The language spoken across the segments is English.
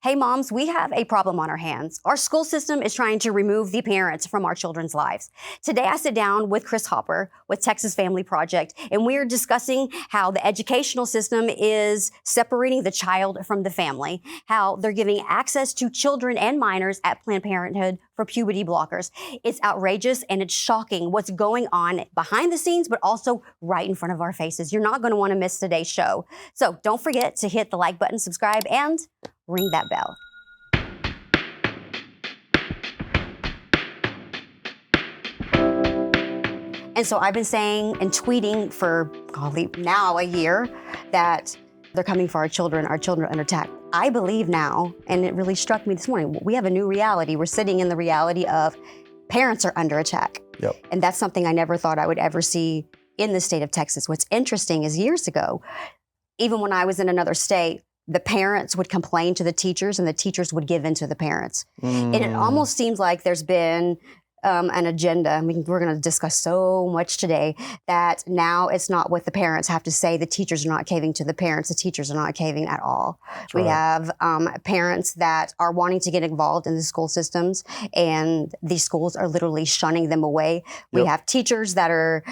Hey moms, we have a problem on our hands. Our school system is trying to remove the parents from our children's lives. Today I sit down with Chris Hopper with Texas Family Project, and we're discussing how the educational system is separating the child from the family, how they're giving access to children and minors at Planned Parenthood for puberty blockers. It's outrageous and it's shocking what's going on behind the scenes, but also right in front of our faces. You're not going to want to miss today's show. So don't forget to hit the like button, subscribe, and ring that bell. And so I've been saying and tweeting for now a year that they're coming for our children are under attack. I believe now, and it really struck me this morning, we have a new reality. We're sitting in the reality of parents are under attack. Yep. And that's something I never thought I would ever see in the state of Texas. What's interesting is years ago, even when I was in another state, the parents would complain to the teachers and the teachers would give in to the parents. And it almost seems like there's been an agenda. I mean, we're going to discuss so much today that now it's not what the parents have to say. The teachers are not caving to the parents. The teachers are not caving at all. That's We right. have parents that are wanting to get involved in the school systems, and these schools are literally shunning them away. We Yep. have teachers that are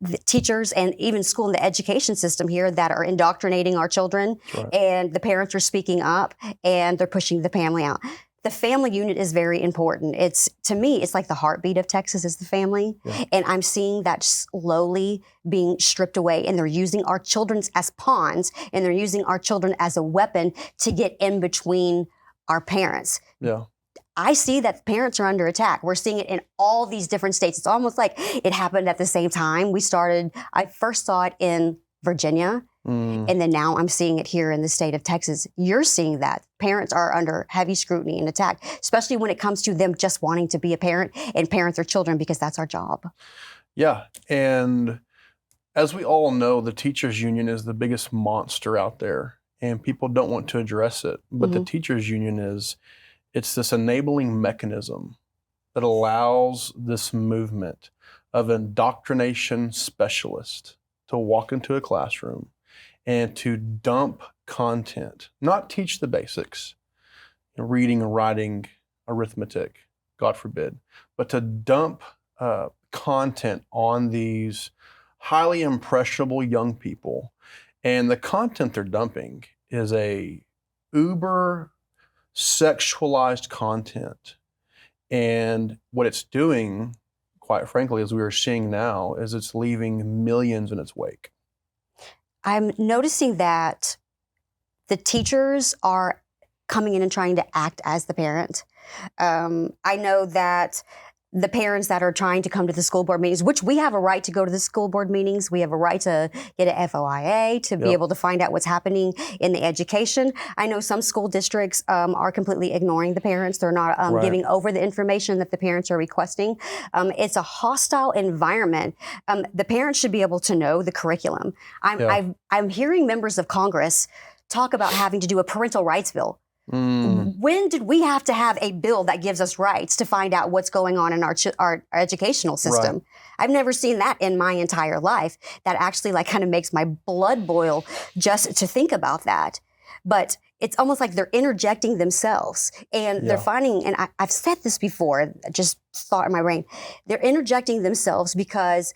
the teachers and even school and the education system here that are indoctrinating our children, That's right. and the parents are speaking up and they're pushing the family out. The family unit is very important. To me, it's like the heartbeat of Texas is the family. Yeah. And I'm seeing that slowly being stripped away, and they're using our children as pawns, and they're using our children as a weapon to get in between our parents. Yeah. I see that parents are under attack. We're seeing it in all these different states. It's almost like it happened at the same time. I first saw it in Virginia, and then now I'm seeing it here in the state of Texas. You're seeing that. Parents are under heavy scrutiny and attack, especially when it comes to them just wanting to be a parent and parent their children because that's our job. Yeah. And as we all know, the teachers union is the biggest monster out there, and people don't want to address it. But the teachers union it's this enabling mechanism that allows this movement of indoctrination specialists to walk into a classroom and to dump content, not teach the basics, reading and writing, arithmetic, God forbid, but to dump content on these highly impressionable young people. And the content they're dumping is a uber sexualized content. And what it's doing, quite frankly, as we are seeing now, is it's leaving millions in its wake. I'm noticing that the teachers are coming in and trying to act as the parent. I know that the parents that are trying to come to the school board meetings, which we have a right to go to the school board meetings, we have a right to get an FOIA, to be able to find out what's happening in the education. I know some school districts are completely ignoring the parents. They're not giving over the information that the parents are requesting. It's a hostile environment. The parents should be able to know the curriculum. I'm hearing members of Congress talk about having to do a parental rights bill. When did we have to have a bill that gives us rights to find out what's going on in our educational system? Right. I've never seen that in my entire life. That actually kind of makes my blood boil just to think about that. But it's almost like they're interjecting themselves, and they're finding, and I've said this before, just thought in my brain, they're interjecting themselves because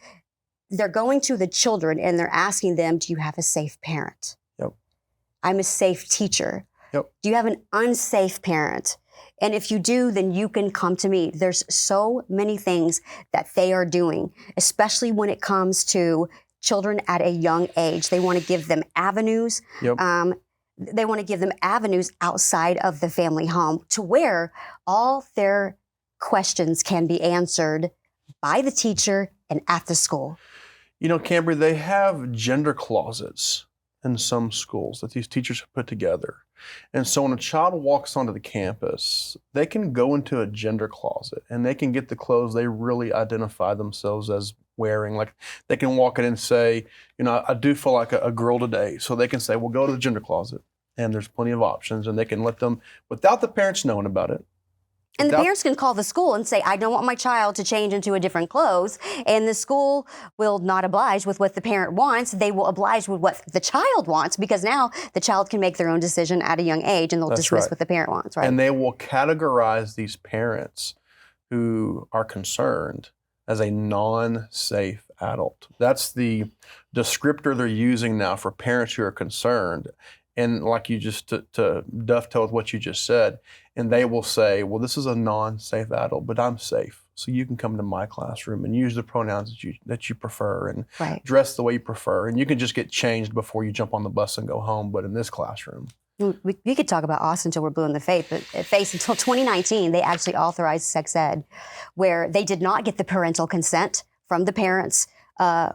they're going to the children and they're asking them, do you have a safe parent? Yep. I'm a safe teacher. Yep. Do you have an unsafe parent? And if you do, then you can come to me. There's so many things that they are doing, especially when it comes to children at a young age. They want to give them avenues. Yep. They want to give them avenues outside of the family home to where all their questions can be answered by the teacher and at the school. You know, Kambree, they have gender closets in some schools that these teachers have put together. And so when a child walks onto the campus, they can go into a gender closet and they can get the clothes they really identify themselves as wearing. Like they can walk in and say, you know, I do feel like a girl today. So they can say, well, go to the gender closet, and there's plenty of options, and they can let them, without the parents knowing about it, And the parents can call the school and say, I don't want my child to change into a different clothes. And the school will not oblige with what the parent wants. They will oblige with what the child wants, because now the child can make their own decision at a young age, and they'll dismiss what the parent wants, right? And they will categorize these parents who are concerned as a non-safe adult. That's the descriptor they're using now for parents who are concerned. And like you just, to dovetail with what you just said, and they will say, well, this is a non-safe adult, but I'm safe. So you can come to my classroom and use the pronouns that you prefer, and dress the way you prefer. And you can just get changed before you jump on the bus and go home, but in this classroom. We could talk about Austin until we're blue in the face, but until 2019, they actually authorized sex ed, where they did not get the parental consent from the parents.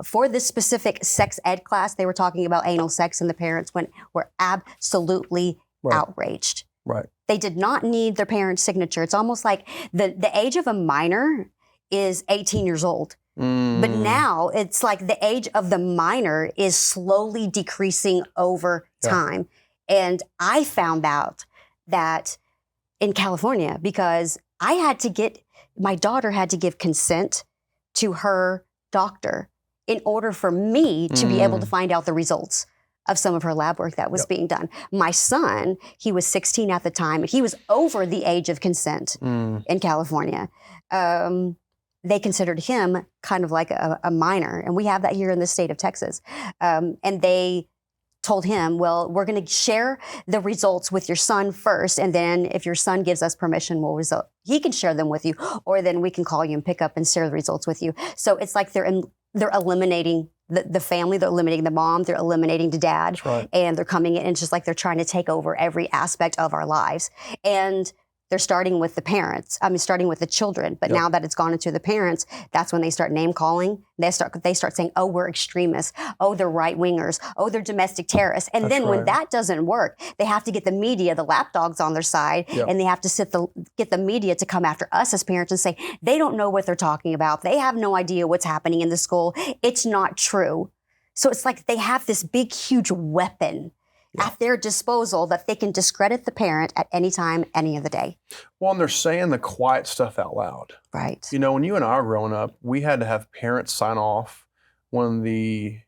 For this specific sex ed class, they were talking about anal sex, and the parents were absolutely outraged. Right. They did not need their parents' signature. It's almost like the age of a minor is 18 years old. But now it's like the age of the minor is slowly decreasing over time. And I found out that in California, because my daughter had to give consent to her doctor in order for me to be able to find out the results of some of her lab work that was being done. My son, he was 16 at the time, and he was over the age of consent in California. They considered him kind of like a minor, and we have that here in the state of Texas. And they told him, well, we're going to share the results with your son first, and then if your son gives us permission, he can share them with you, or then we can call you and pick up and share the results with you. So it's like they're eliminating the family, they're eliminating the mom, they're eliminating the dad, and they're coming in, and it's just like they're trying to take over every aspect of our lives. And they're starting with the parents. Starting with the children. But now that it's gone into the parents, that's when they start name calling. They start saying, oh, we're extremists. Oh, they're right wingers. Oh, they're domestic terrorists. And then when that doesn't work, they have to get the media, the lapdogs on their side, and they have to get the media to come after us as parents and say, they don't know what they're talking about. They have no idea what's happening in the school. It's not true. So it's like they have this big, huge weapon at their disposal that they can discredit the parent at any time, any of the day. Well, and they're saying the quiet stuff out loud. Right. You know, when you and I were growing up, we had to have parents sign off when the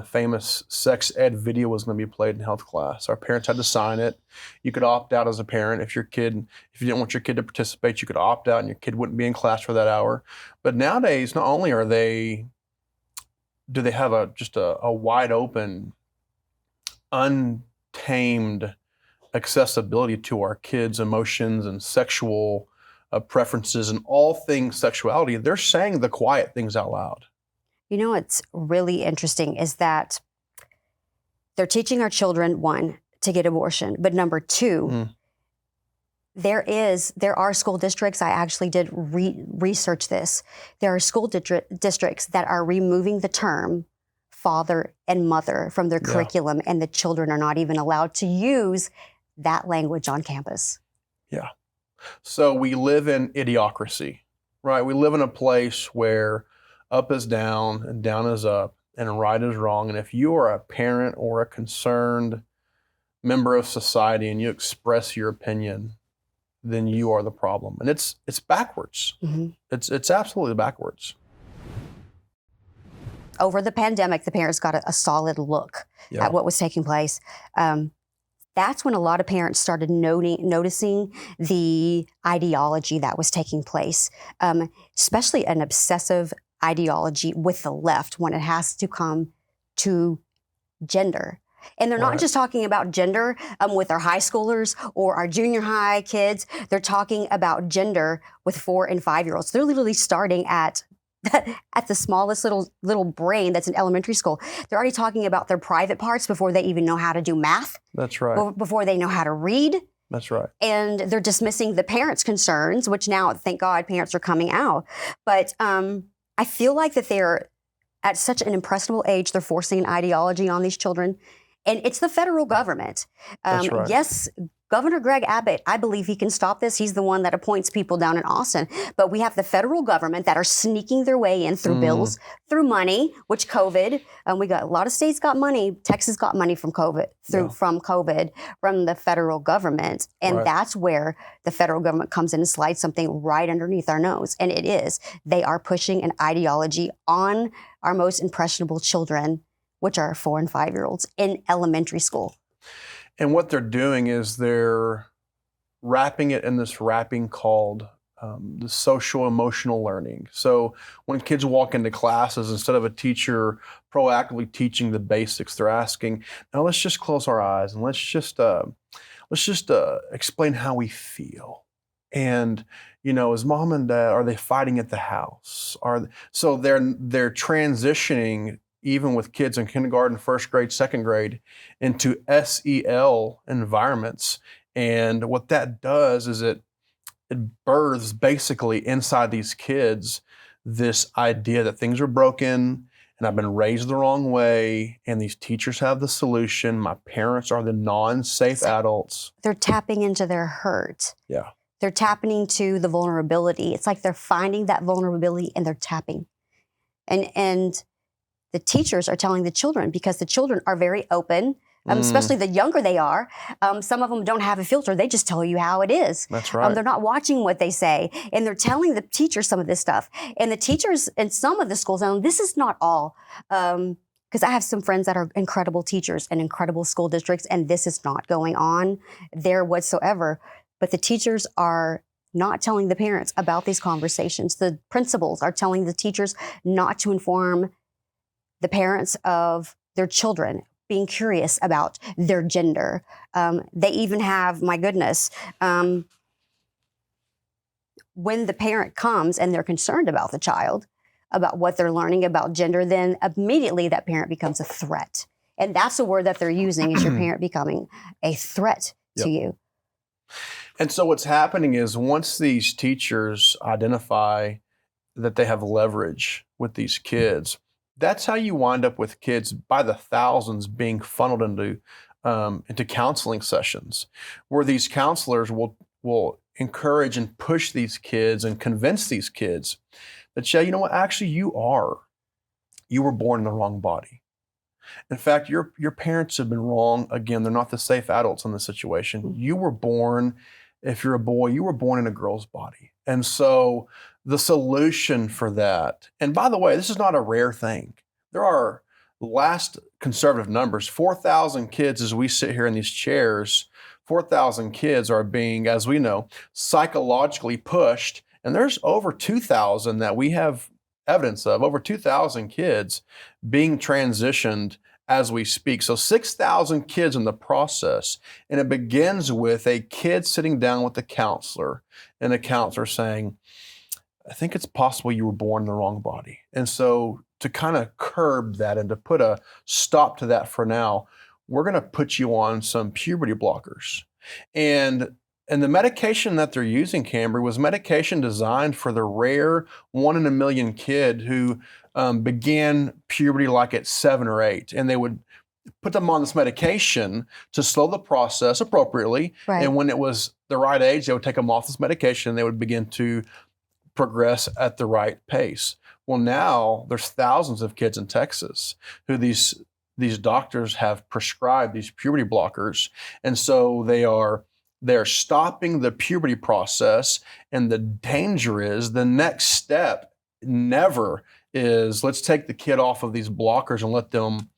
famous sex ed video was going to be played in health class. Our parents had to sign it. You could opt out as a parent. If you didn't want your kid to participate, you could opt out and your kid wouldn't be in class for that hour. But nowadays, not only do they have just a wide open, untamed accessibility to our kids' emotions and sexual preferences and all things sexuality, they're saying the quiet things out loud. You know what's really interesting is that they're teaching our children, one, to get abortion, but number two, there are school districts, I actually did research this, there are school districts that are removing the term father and mother from their curriculum, and the children are not even allowed to use that language on campus. Yeah. So we live in idiocracy, right? We live in a place where up is down and down is up and right is wrong. And if you are a parent or a concerned member of society and you express your opinion, then you are the problem. And it's backwards. It's absolutely backwards. Over the pandemic, the parents got a solid look at what was taking place. That's when a lot of parents started noticing the ideology that was taking place, especially an obsessive ideology with the left when it has to come to gender. And they're not just talking about gender with our high schoolers or our junior high kids. They're talking about gender with 4 and 5-year-olds. They're literally starting at the smallest little brain that's in elementary school. They're already talking about their private parts before they even know how to do math. That's right. Before they know how to read. That's right. And they're dismissing the parents' concerns, which now, thank God, parents are coming out. But I feel like that they're at such an impressionable age, they're forcing an ideology on these children. And it's the federal government. That's right. Yes, Governor Greg Abbott, I believe he can stop this. He's the one that appoints people down in Austin. But we have the federal government that are sneaking their way in through bills, through money, which COVID, we got a lot of states got money. Texas got money from COVID, from the federal government. And that's where the federal government comes in and slides something right underneath our nose. And it is. They are pushing an ideology on our most impressionable children, which are 4 and 5-year-olds in elementary school. And what they're doing is they're wrapping it in this wrapping called the social emotional learning. So when kids walk into classes, instead of a teacher proactively teaching the basics, they're asking, now let's just close our eyes and let's just explain how we feel. And, you know, is mom and dad, are they fighting at the house? So they're transitioning, even with kids in kindergarten, first grade, second grade, into SEL environments. And what that does is it births basically inside these kids this idea that things are broken and I've been raised the wrong way and these teachers have the solution. My parents are the non-safe adults. They're tapping into their hurt. Yeah. They're tapping into the vulnerability. It's like they're finding that vulnerability and they're tapping. And the teachers are telling the children, because the children are very open, especially the younger they are. Some of them don't have a filter. They just tell you how it is. That's right. They're not watching what they say. And they're telling the teachers some of this stuff. And the teachers in some of the schools, and this is not all, because I have some friends that are incredible teachers in incredible school districts, and this is not going on there whatsoever. But the teachers are not telling the parents about these conversations. The principals are telling the teachers not to inform the parents of their children, being curious about their gender. They even have, my goodness, when the parent comes and they're concerned about the child, about what they're learning about gender, then immediately that parent becomes a threat. And that's the word that they're using, is your parent becoming a threat to you. And so what's happening is once these teachers identify that they have leverage with these kids, that's how you wind up with kids by the thousands being funneled into counseling sessions, where these counselors will encourage and push these kids and convince these kids that, yeah, you know what, actually you were born in the wrong body. In fact, your parents have been wrong. Again, they're not the safe adults in this situation. You were born, if you're a boy, you were born in a girl's body. And so the solution for that, and by the way, this is not a rare thing. There are, last conservative numbers, 4,000 kids as we sit here in these chairs, 4,000 kids are being, as we know, psychologically pushed. And there's over 2,000 that we have evidence of, over 2,000 kids being transitioned as we speak. So 6,000 kids in the process. And it begins with a kid sitting down with the counselor and the counselor saying, I think it's possible you were born in the wrong body. And so to kind of curb that and to put a stop to that for now, we're going to put you on some puberty blockers. And the medication that they're using, Kambree, was medication designed for the rare 1 in a million kid who began puberty like at 7 or 8. And they would put them on this medication to slow the process appropriately. Right. And when it was the right age, they would take them off this medication and they would begin to progress at the right pace. Well, now there's thousands of kids in Texas who these doctors have prescribed these puberty blockers. And so they're stopping the puberty process. And the danger is the next step never is let's take the kid off of these blockers and let them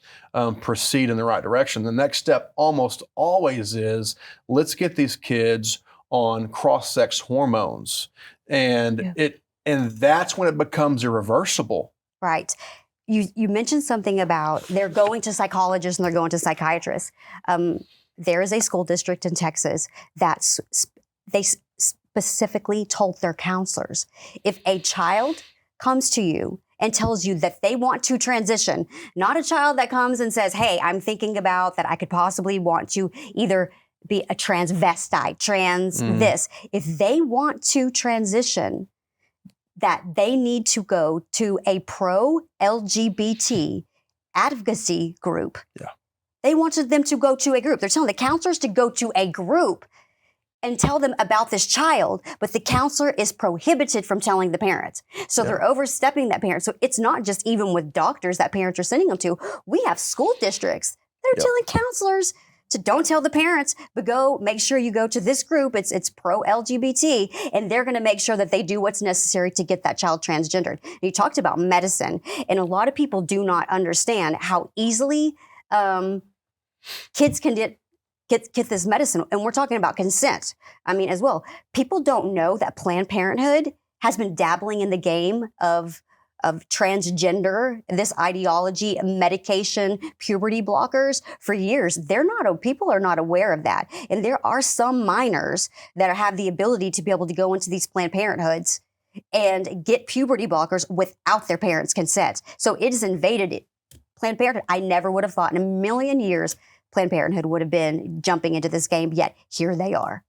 proceed in the right direction. The next step almost always is let's get these kids on cross-sex hormones. And that's when it becomes irreversible. Right. You mentioned something about they're going to psychologists and they're going to psychiatrists. There is a school district in Texas that they specifically told their counselors, if a child comes to you and tells you that they want to transition, not a child that comes and says, hey, I'm thinking about that I could possibly want to either be a transvestite, this. If they want to transition, that they need to go to a pro-LGBT advocacy group. Yeah. They wanted them to go to a group. They're telling the counselors to go to a group and tell them about this child, but the counselor is prohibited from telling the parent. So they're overstepping that parent. So it's not just even with doctors that parents are sending them to. We have school districts that are telling counselors to don't tell the parents, but go make sure you go to this group. It's pro-LGBT, and they're going to make sure that they do what's necessary to get that child transgendered. And you talked about medicine, and a lot of people do not understand how easily kids can get this medicine. And we're talking about consent. I mean, as well, people don't know that Planned Parenthood has been dabbling in the game of transgender, this ideology, medication, puberty blockers for years. People are not aware of that. And there are some minors that have the ability to be able to go into these Planned Parenthoods and get puberty blockers without their parents' consent. So it has invaded Planned Parenthood. I never would have thought in a million years Planned Parenthood would have been jumping into this game, yet here they are.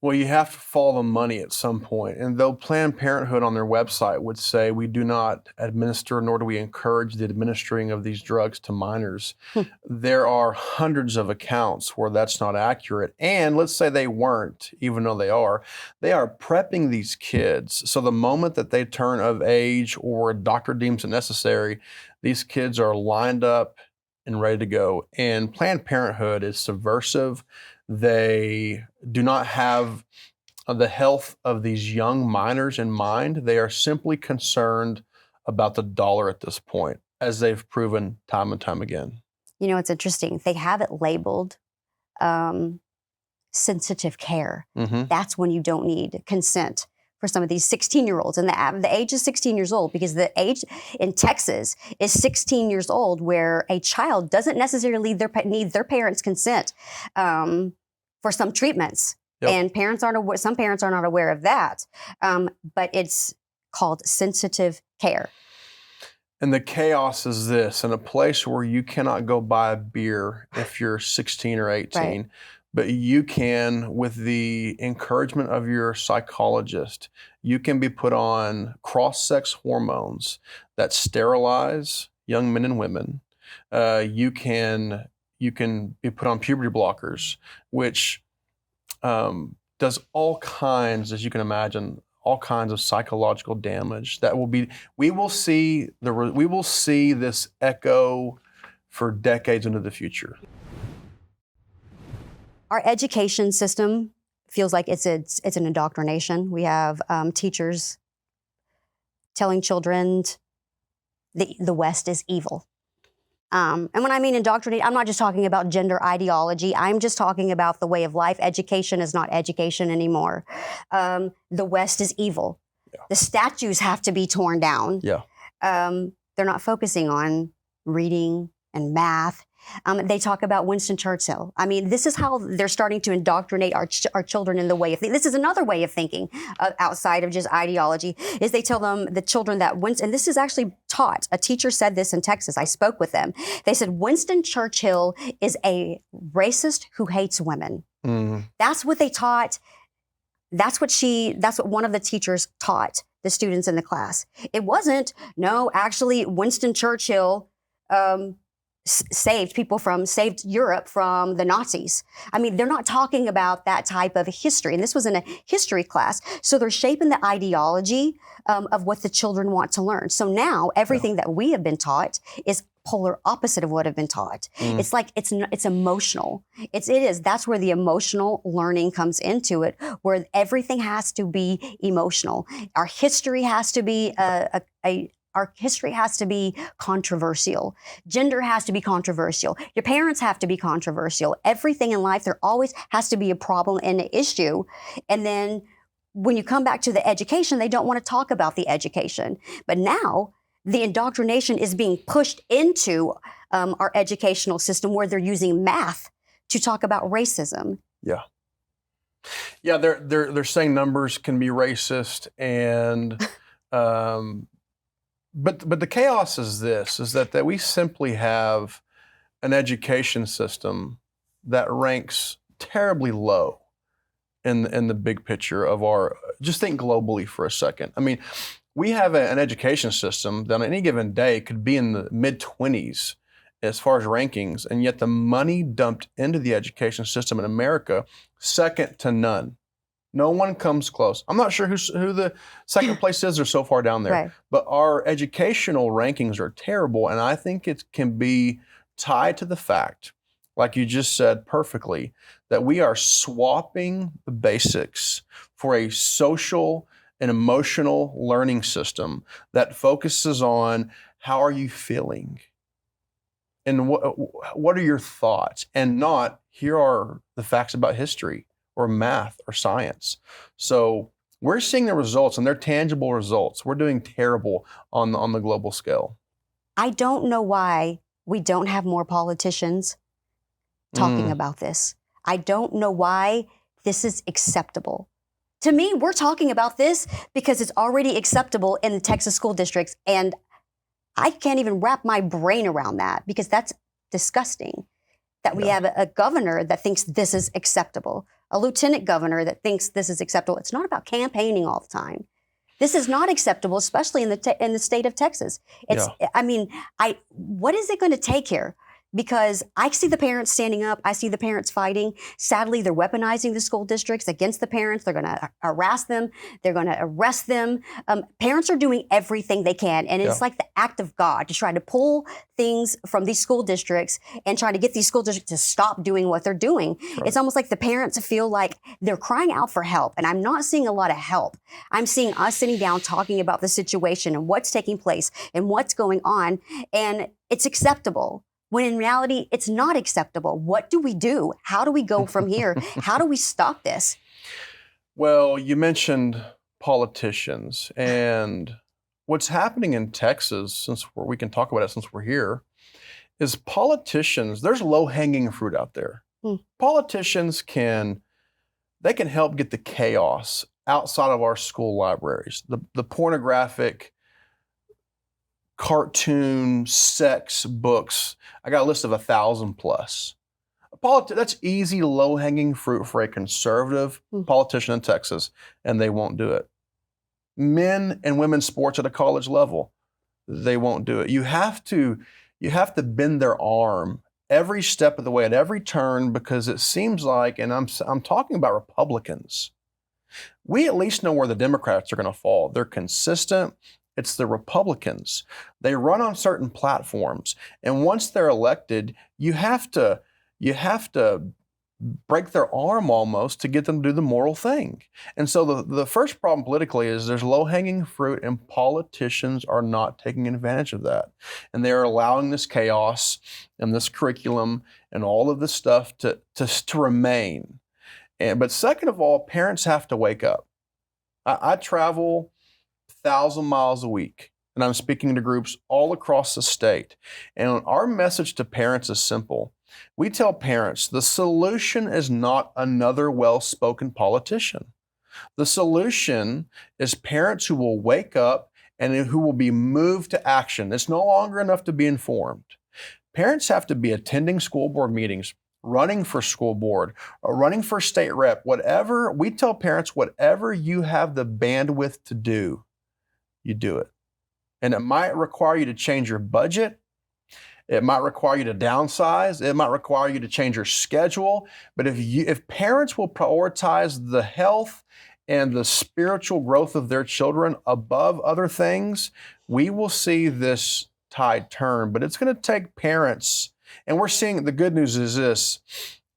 Well, you have to follow the money at some point. And though Planned Parenthood on their website would say we do not administer nor do we encourage the administering of these drugs to minors, there are hundreds of accounts where that's not accurate. And let's say they weren't, even though they are prepping these kids. So the moment that they turn of age or a doctor deems it necessary, these kids are lined up and ready to go. And Planned Parenthood is subversive. They do not have the health of these young minors in mind. They are simply concerned about the dollar at this point, as they've proven time and time again. You know, it's interesting. They have it labeled sensitive care. That's when you don't need consent for some of these 16-year-olds. And the age is 16 years old, because the age in Texas is 16 years old, where a child doesn't necessarily need their parents' consent for some treatments. And some parents are not aware of that. But it's called sensitive care. And the chaos is this: in a place where you cannot go buy a beer if you're 16 or 18, right, but you can, with the encouragement of your psychologist, you can be put on cross-sex hormones that sterilize young men and women. You can be put on puberty blockers, which does all kinds, as you can imagine, all kinds of psychological damage. We will see this echo for decades into the future. Our education system feels like it's an indoctrination. We have teachers telling children the West is evil. And when I mean indoctrinate, I'm not just talking about gender ideology. I'm just talking about the way of life. Education is not education anymore. The West is evil. Yeah. The statues have to be torn down. Yeah. They're not focusing on reading and math. They talk about Winston Churchill. I mean, this is how they're starting to indoctrinate our children in the way of thinking. This is another way of thinking outside of just ideology, is they tell them, the children, that Winston, and this is actually taught. A teacher said this in Texas. I spoke with them. They said, Winston Churchill is a racist who hates women. That's what they taught. That's what one of the teachers taught the students in the class. It wasn't, no, actually, Winston Churchill, saved Europe from the Nazis. I mean, they're not talking about that type of history. And this was in a history class. So they're shaping the ideology of what the children want to learn. So now everything that we have been taught is polar opposite of what have been taught. It's like, it's emotional. It is. That's where the emotional learning comes into it, where everything has to be emotional. Our history has to be our history has to be controversial. Gender has to be controversial. Your parents have to be controversial. Everything in life, there always has to be a problem and an issue. And then when you come back to the education, they don't want to talk about the education. But now the indoctrination is being pushed into our educational system, where they're using math to talk about racism. Yeah. Yeah, they're saying numbers can be racist, and But the chaos is that we simply have an education system that ranks terribly low in the big picture of our, just think globally for a second. I mean, we have an education system that on any given day could be in the mid-20s as far as rankings, and yet the money dumped into the education system in America, second to none. No one comes close. I'm not sure who the second place is. They're so far down there. Right. But our educational rankings are terrible, and I think it can be tied to the fact, like you just said perfectly, that we are swapping the basics for a social and emotional learning system that focuses on how are you feeling and what are your thoughts, and not here are the facts about history or math or science. So we're seeing the results, and they're tangible results. We're doing terrible on the global scale. I don't know why we don't have more politicians talking about this. I don't know why this is acceptable. To me, we're talking about this because it's already acceptable in the Texas school districts, and I can't even wrap my brain around that, because that's disgusting that we have a governor that thinks this is acceptable, a lieutenant governor that thinks this is acceptable. It's not about campaigning all the time. This is not acceptable, especially in the state of Texas. It's, I mean, what is it going to take here? Because I see the parents standing up. I see the parents fighting. Sadly, they're weaponizing the school districts against the parents. They're going to harass them. They're going to arrest them. Parents are doing everything they can. And it's like the act of God to try to pull things from these school districts and try to get these school districts to stop doing what they're doing. Right. It's almost like the parents feel like they're crying out for help. And I'm not seeing a lot of help. I'm seeing us sitting down talking about the situation and what's taking place and what's going on. And it's acceptable, when in reality, it's not acceptable. What do we do? How do we go from here? How do we stop this? Well, you mentioned politicians, and what's happening in Texas, since we can talk about it since we're here, is politicians, there's low-hanging fruit out there. Politicians can help get the chaos outside of our school libraries, the pornographic, cartoon, sex books. I got a list of 1,000 plus. That's easy, low-hanging fruit for a conservative politician in Texas, and they won't do it. Men and women's sports at a college level, they won't do it. You have to bend their arm every step of the way, at every turn, because it seems like, and I'm talking about Republicans, we at least know where the Democrats are going to fall. They're consistent. It's the Republicans. They run on certain platforms, and once they're elected, you have to break their arm almost to get them to do the moral thing. And so the first problem politically is there's low-hanging fruit, and politicians are not taking advantage of that. And they're allowing this chaos and this curriculum and all of this stuff to remain. But second of all, parents have to wake up. I travel 1,000 miles a week, and I'm speaking to groups all across the state. And our message to parents is simple. We tell parents the solution is not another well-spoken politician. The solution is parents who will wake up and who will be moved to action. It's no longer enough to be informed. Parents have to be attending school board meetings, running for school board, or running for state rep, whatever. We tell parents, whatever you have the bandwidth to do, you do it. And it might require you to change your budget. It might require you to downsize. It might require you to change your schedule. But if parents will prioritize the health and the spiritual growth of their children above other things, we will see this tide turn. But it's going to take parents, and we're seeing, the good news is this,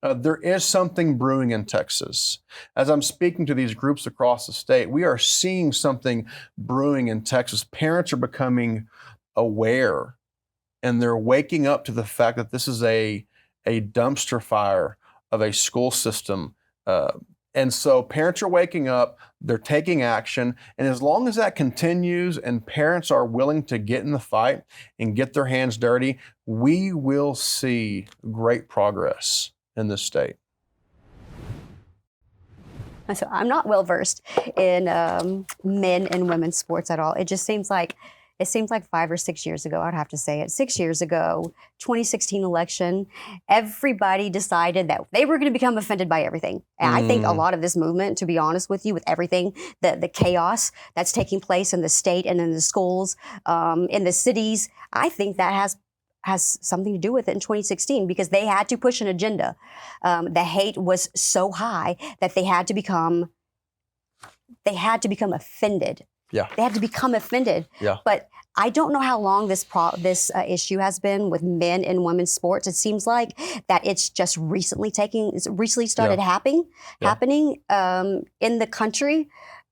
there is something brewing in Texas. As I'm speaking to these groups across the state, we are seeing something brewing in Texas. Parents are becoming aware, and they're waking up to the fact that this is a dumpster fire of a school system. And so parents are waking up, they're taking action, and as long as that continues and parents are willing to get in the fight and get their hands dirty, we will see great progress in this state. So I'm not well versed in men and women's sports at all. It seems like 5 or 6 years ago, I'd have to say it, 6 years ago, 2016 election, everybody decided that they were going to become offended by everything. And I think a lot of this movement, to be honest with you, with everything, the chaos that's taking place in the state and in the schools, in the cities, I think that has has something to do with it in 2016 because they had to push an agenda. The hate was so high that they had to become offended. Yeah. They had to become offended. Yeah. But I don't know how long this issue has been with men in women's sports. It seems like that it's just recently started happening in the country.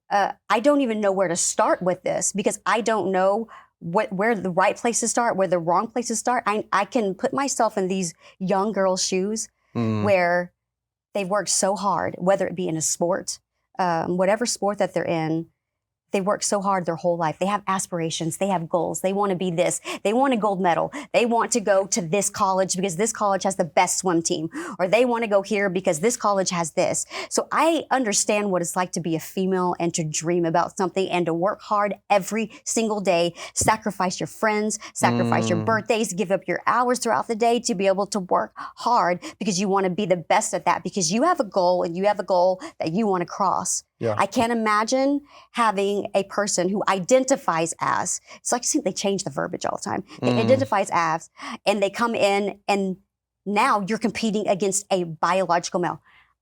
I don't even know where to start with this because I don't know where the right place to start, where the wrong place to start. I can put myself in these young girls' shoes where they've worked so hard, whether it be in a sport, whatever sport that they're in. They work so hard their whole life. They have aspirations. They have goals. They want to be this. They want a gold medal. They want to go to this college because this college has the best swim team. Or they want to go here because this college has this. So I understand what it's like to be a female and to dream about something and to work hard every single day, sacrifice your friends, sacrifice your birthdays, give up your hours throughout the day to be able to work hard because you want to be the best at that because you have a goal and you have a goal that you want to cross. Yeah. I can't imagine having a person who identifies as, it's like they change the verbiage all the time. They identifies as, and they come in and now you're competing against a biological male.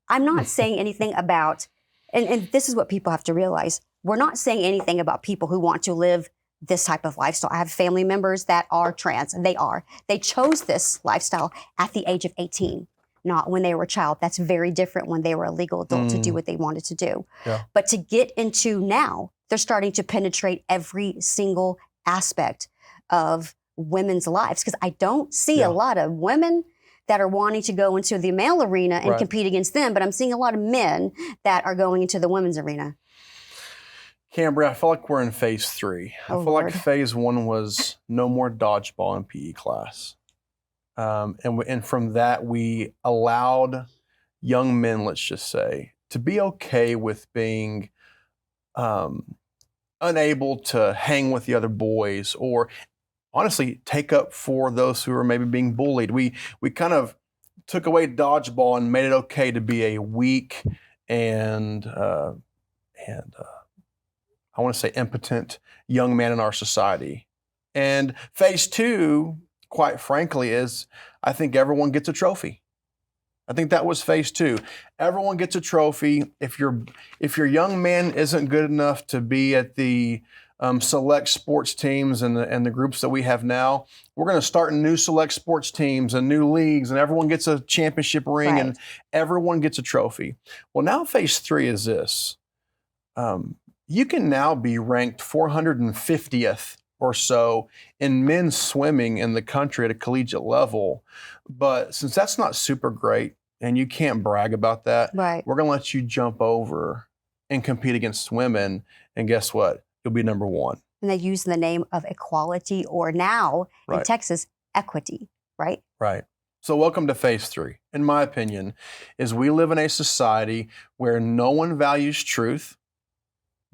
I'm not saying anything about, and this is what people have to realize. We're not saying anything about people who want to live this type of lifestyle. I have family members that are trans, and they chose this lifestyle at the age of 18. Not when they were a child. That's very different when they were a legal adult to do what they wanted to do. Yeah. But to get into now, they're starting to penetrate every single aspect of women's lives. Because I don't see a lot of women that are wanting to go into the male arena and compete against them, but I'm seeing a lot of men that are going into the women's arena. Kambree, I feel like we're in phase 3. I feel like phase 1 was no more dodgeball in PE class. And from that, we allowed young men, let's just say, to be okay with being unable to hang with the other boys or honestly take up for those who are maybe being bullied. We kind of took away dodgeball and made it okay to be a weak and I want to say impotent young man in our society. And phase 2, quite frankly, is I think everyone gets a trophy. I think that was phase 2. Everyone gets a trophy. If your young man isn't good enough to be at the select sports teams and the groups that we have now, we're going to start new select sports teams and new leagues, and everyone gets a championship ring and everyone gets a trophy. Well, now phase 3 is this. You can now be ranked 450th or so in men's swimming in the country at a collegiate level. But since that's not super great and you can't brag about that, we're going to let you jump over and compete against women. And guess what? You'll be number 1. And they use the name of equality or now in Texas, equity, right? Right. So welcome to phase 3. In my opinion, is we live in a society where no one values truth.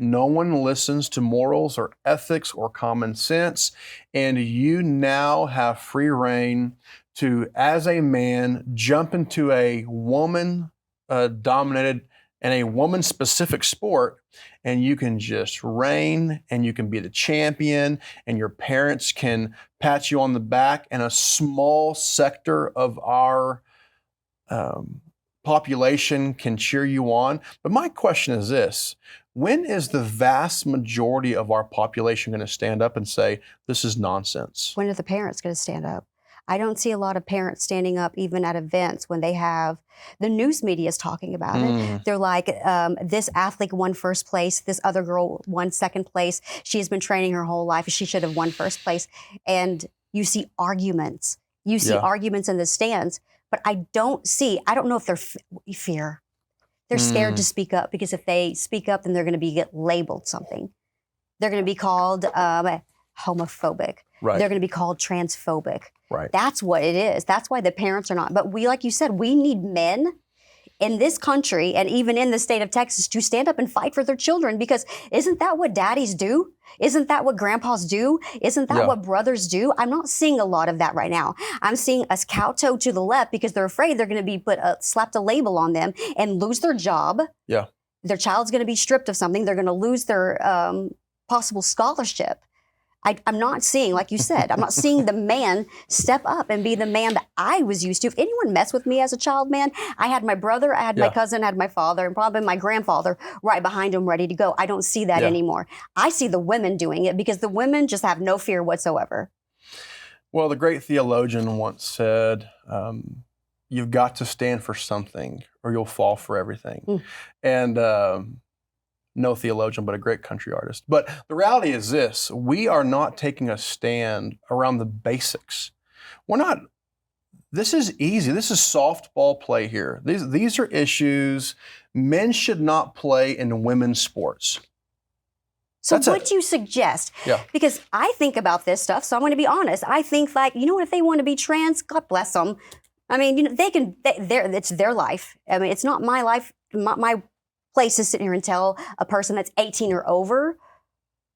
No one listens to morals or ethics or common sense, and you now have free reign to, as a man, jump into a woman-dominated and a woman-specific sport, and you can just reign, and you can be the champion, and your parents can pat you on the back, and a small sector of our population can cheer you on. But my question is this. When is the vast majority of our population going to stand up and say, this is nonsense? When are the parents going to stand up? I don't see a lot of parents standing up even at events when they have, the news media is talking about it. They're like, this athlete won first place, this other girl won second place. She has been training her whole life. She should have won first place. And you see arguments. You see arguments in the stands. But I don't know if they're fear. They're scared to speak up because if they speak up, then they're going to get labeled something. They're going to be called homophobic. They're going to be called transphobic. That's what it is. That's why the parents are not. But we, like you said, we need men in this country and even in the state of Texas to stand up and fight for their children because isn't that what daddies do? Isn't that what grandpas do? Isn't that what brothers do? I'm not seeing a lot of that right now. I'm seeing us kowtow to the left because they're afraid they're going to be slapped a label on them and lose their job. Their child's going to be stripped of something. They're going to lose their possible scholarship. I'm not seeing, like you said, I'm not seeing the man step up and be the man that I was used to. If anyone messed with me as a child, man, I had my brother, I had my cousin, I had my father, and probably my grandfather right behind him ready to go. I don't see that anymore. I see the women doing it because the women just have no fear whatsoever. Well, the great theologian once said, you've got to stand for something or you'll fall for everything. And no theologian, but a great country artist. But the reality is this: we are not taking a stand around the basics. We're not. This is easy. This is softball play here. These are issues men should not play in women's sports. So what do you suggest? Because I think about this stuff, so I'm going to be honest. I think, like, you know what, if they want to be trans, God bless them. I mean, you know, it's their life. I mean, it's not my life. My place to sit here and tell a person that's 18 or over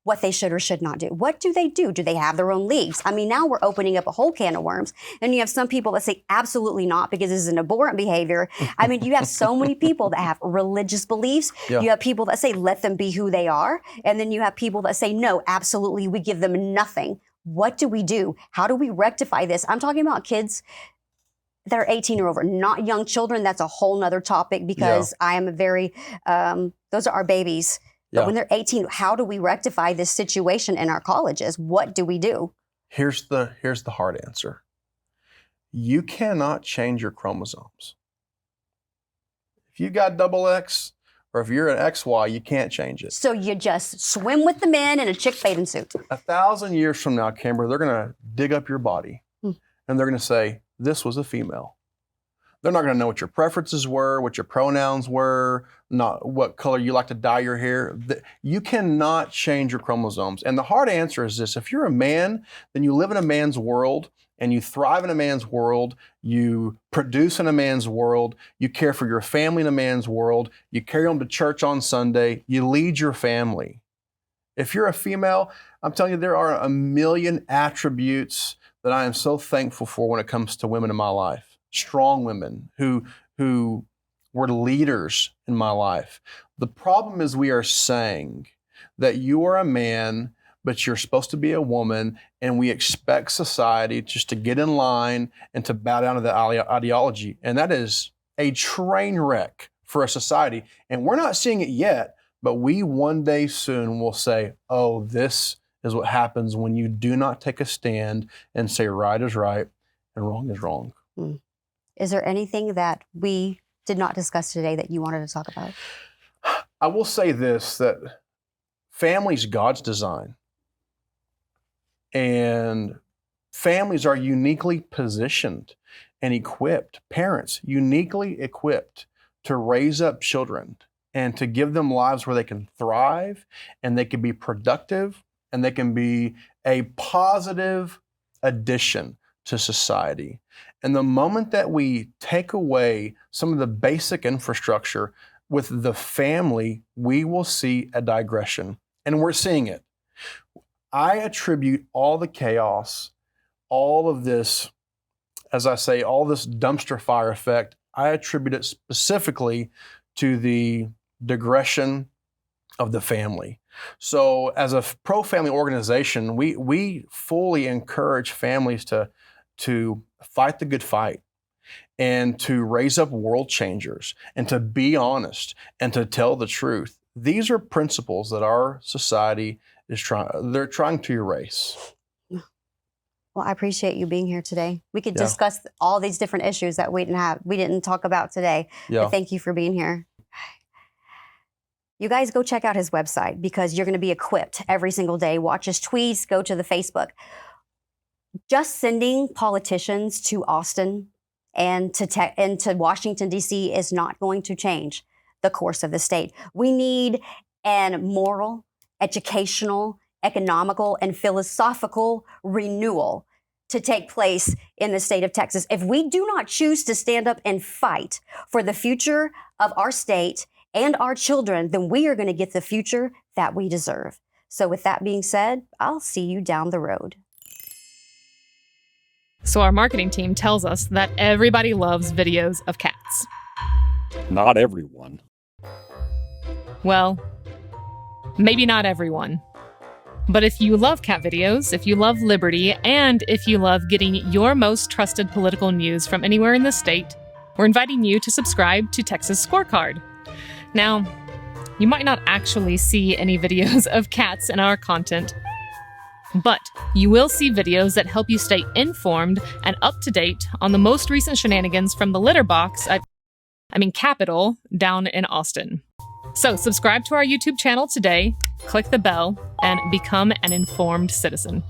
what they should or should not do. What do they do? Do they have their own leagues? I mean, now we're opening up a whole can of worms. And you have some people that say absolutely not because this is an abhorrent behavior. I mean, you have so many people that have religious beliefs. You have people that say let them be who they are. And then you have people that say no, absolutely, we give them nothing. What do we do? How do we rectify this? I'm talking about kids that are 18 or over, not young children. That's a whole nother topic because I am a very, those are our babies. But when they're 18, how do we rectify this situation in our colleges? What do we do? Here's the hard answer. You cannot change your chromosomes. If you got double X or if you're an XY, you can't change it. So you just swim with the men in a chick bathing suit. 1,000 years from now, Kambree, they're going to dig up your body and they're going to say, this was a female. They're not going to know what your preferences were, what your pronouns were, not what color you like to dye your hair. You cannot change your chromosomes. And the hard answer is this: if you're a man, then you live in a man's world and you thrive in a man's world, you produce in a man's world, you care for your family in a man's world, you carry them to church on Sunday, you lead your family. If you're a female, I'm telling you, there are a million attributes that I am so thankful for when it comes to women in my life. Strong women who were leaders in my life. The problem is we are saying that you are a man, but you're supposed to be a woman, and we expect society just to get in line and to bow down to the ideology. And that is a train wreck for a society. And we're not seeing it yet, but we one day soon will say, oh, this is what happens when you do not take a stand and say right is right and wrong is wrong. Is there anything that we did not discuss today that you wanted to talk about? I will say this, that family's God's design. And families are uniquely positioned and equipped, parents uniquely equipped to raise up children and to give them lives where they can thrive and they can be productive and they can be a positive addition to society. And the moment that we take away some of the basic infrastructure with the family, we will see a digression. And we're seeing it. I attribute all the chaos, all of this, as I say, all this dumpster fire effect, I attribute it specifically to the digression of the family. So as a pro-family organization, we fully encourage families to fight the good fight and to raise up world changers and to be honest and to tell the truth. These are principles that our society is trying to erase. Well, I appreciate you being here today. We could discuss all these different issues that we didn't talk about today. But thank you for being here. You guys go check out his website because you're going to be equipped every single day. Watch his tweets, go to the Facebook. Just sending politicians to Austin and to Washington, D.C. is not going to change the course of the state. We need an moral, educational, economical, and philosophical renewal to take place in the state of Texas. If we do not choose to stand up and fight for the future of our state and our children, then we are going to get the future that we deserve. So with that being said, I'll see you down the road. So our marketing team tells us that everybody loves videos of cats. Not everyone. Well, maybe not everyone. But if you love cat videos, if you love liberty, and if you love getting your most trusted political news from anywhere in the state, we're inviting you to subscribe to Texas Scorecard. Now, you might not actually see any videos of cats in our content, but you will see videos that help you stay informed and up to date on the most recent shenanigans from the litter box Capitol down in Austin. So subscribe to our YouTube channel today, click the bell, and become an informed citizen.